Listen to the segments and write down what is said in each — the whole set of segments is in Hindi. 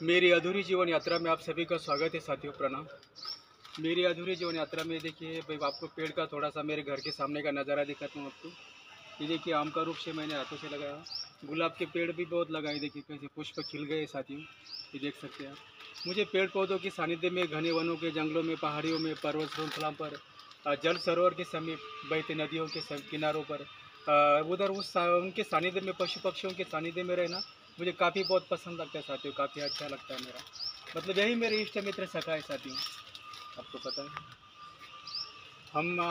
मेरी अधूरी जीवन यात्रा में आप सभी का स्वागत है साथियों, प्रणाम। मेरी अधूरी जीवन यात्रा में देखिए भाई, आपको पेड़ का थोड़ा सा मेरे घर के सामने का नज़ारा दिखाता हूँ आपको। ये देखिए, आम का वृक्ष मैंने हाथों से लगाया। गुलाब के पेड़ भी बहुत लगाए, देखिए कैसे पुष्प खिल गए साथियों, ये देख सकते हैं आप। मुझे पेड़ पौधों के सानिध्य में, घने वनों के जंगलों में, पहाड़ियों में, पर्वत श्रृंखला पर, जल सरोवर के समीप, बहते नदियों के किनारों पर, उधर उनके सानिध्य में, पशु पक्षियों के सानिध्य में रहना मुझे काफ़ी बहुत पसंद लगता है साथियों, काफ़ी अच्छा लगता है मेरा। मतलब यही मेरे इष्ट मित्र सखा है साथियों, आपको पता है।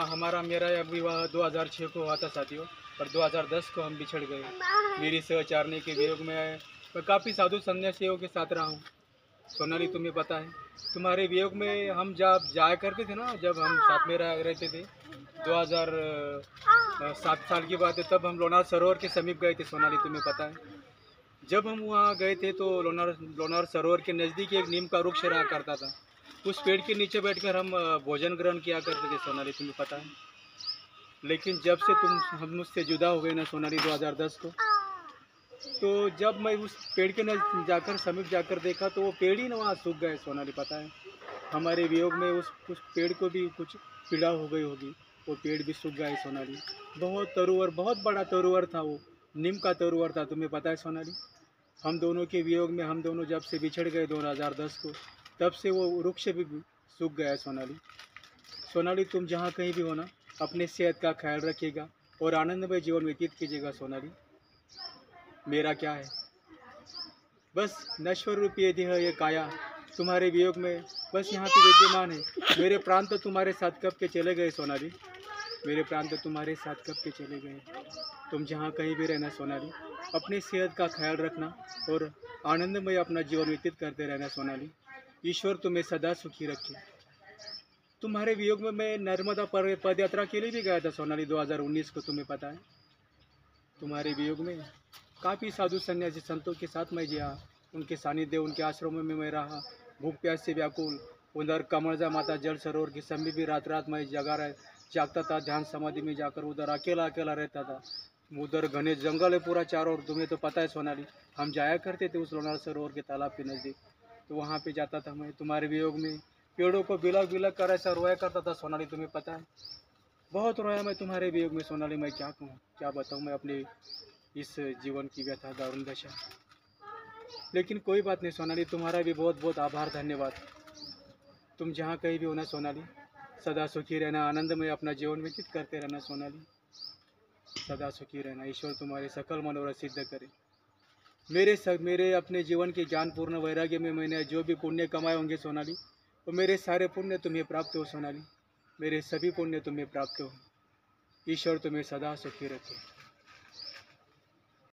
हमारा मेरा विवाह 2006 को हुआ था साथियों, और 2010 को हम बिछड़ गए। मेरी सहचारणी के वियोग में मैं काफ़ी साधु सन्यासियों के साथ रहा हूँ। सोनाली, तुम्हें पता है, तुम्हारे वियोग में हम जब जाया करते थे ना, जब हम साथ में रहते थे, 2007 साल की बात है, तब हम लोनार सरोवर के समीप गए थे सोनाली, तुम्हें पता है। जब हम वहाँ गए थे तो लोनार लोनार सरोवर के नज़दीक एक नीम का वृक्ष रहा करता था। उस पेड़ के नीचे बैठकर हम भोजन ग्रहण किया करते थे सोनाली, तुम्हें पता है। लेकिन जब से हम मुझसे जुदा हो गए ना सोनाली, 2010 को, तो जब मैं उस पेड़ के नज़दीक जाकर, समीप जाकर देखा, तो वो पेड़ ही ना वहाँ सूख गए सोनाली, पता है। हमारे वियोग में उस पेड़ को भी कुछ पीड़ा हो गई होगी, वो पेड़ भी सूख गए सोनाली। बहुत तरुवर, बहुत बड़ा तरुवर था वो, नीम का तरुवर था, तुम्हें पता है सोनाली। हम दोनों के वियोग में, हम दोनों जब से बिछड़ गए 2010 को, तब से वो वृक्ष भी सूख गया है सोनाली। सोनाली, तुम जहाँ कहीं भी हो ना, अपने सेहत का ख्याल रखिएगा और आनंदमय जीवन व्यतीत कीजिएगा सोनाली। मेरा क्या है, बस नश्वर रूपी देह ये काया तुम्हारे वियोग में बस यहाँ पे विद्यमान है। मेरे प्राण तो तुम्हारे साथ कब के चले गए सोनाली, मेरे प्राण तो तुम्हारे साथ कब के चले गए। तुम जहाँ कहीं भी रहना सोनाली, अपनी सेहत का ख्याल रखना और आनंदमय अपना जीवन व्यतीत करते रहना सोनाली। ईश्वर तुम्हें सदा सुखी रखे। तुम्हारे वियोग में मैं नर्मदा पद यात्रा के लिए भी गया था सोनाली, 2019 को, तुम्हें पता है। तुम्हारे वियोग में काफ़ी साधु सन्यासी संतों के साथ मैं जिया, उनके सानिध्य, उनके आश्रमों में मैं रहा, भूख प्यास से व्याकुल। उधर कमरजा माता जल सरोवर के समीप भी रात रात मैं जागता था, ध्यान समाधि में जाकर उधर अकेला अकेला रहता था। उधर घने जंगल है पूरा चारों ओर, तुम्हें तो पता है सोनाली। हम जाया करते थे उस लोनार सरोवर के तालाब के नज़दीक, तो वहाँ पे जाता था मैं। तुम्हारे वियोग में पेड़ों को बिलक बिलक कर ऐसा रोया करता था सोनाली, तुम्हें पता है। बहुत रोया मैं तुम्हारे वियोग में सोनाली, मैं क्या कहूँ, क्या बताऊँ मैं अपने इस जीवन की व्यथा, दारुण दशा। लेकिन कोई बात नहीं सोनाली, तुम्हारा भी बहुत बहुत आभार, धन्यवाद। तुम जहाँ कहीं भी हो ना सोनाली, सदा सुखी रहना, आनंदमय अपना जीवन व्यतीत करते रहना सोनाली, सदा सुखी रहना। ईश्वर तुम्हारे सकल मनोरथ सिद्ध करे। मेरे अपने जीवन के ज्ञानपूर्ण वैराग्य में मैंने जो भी पुण्य कमाए होंगे सोनाली, वो मेरे सारे पुण्य तुम्हें प्राप्त हो सोनाली, मेरे सभी पुण्य तुम्हें प्राप्त हो। ईश्वर तुम्हें सदा सुखी रखे।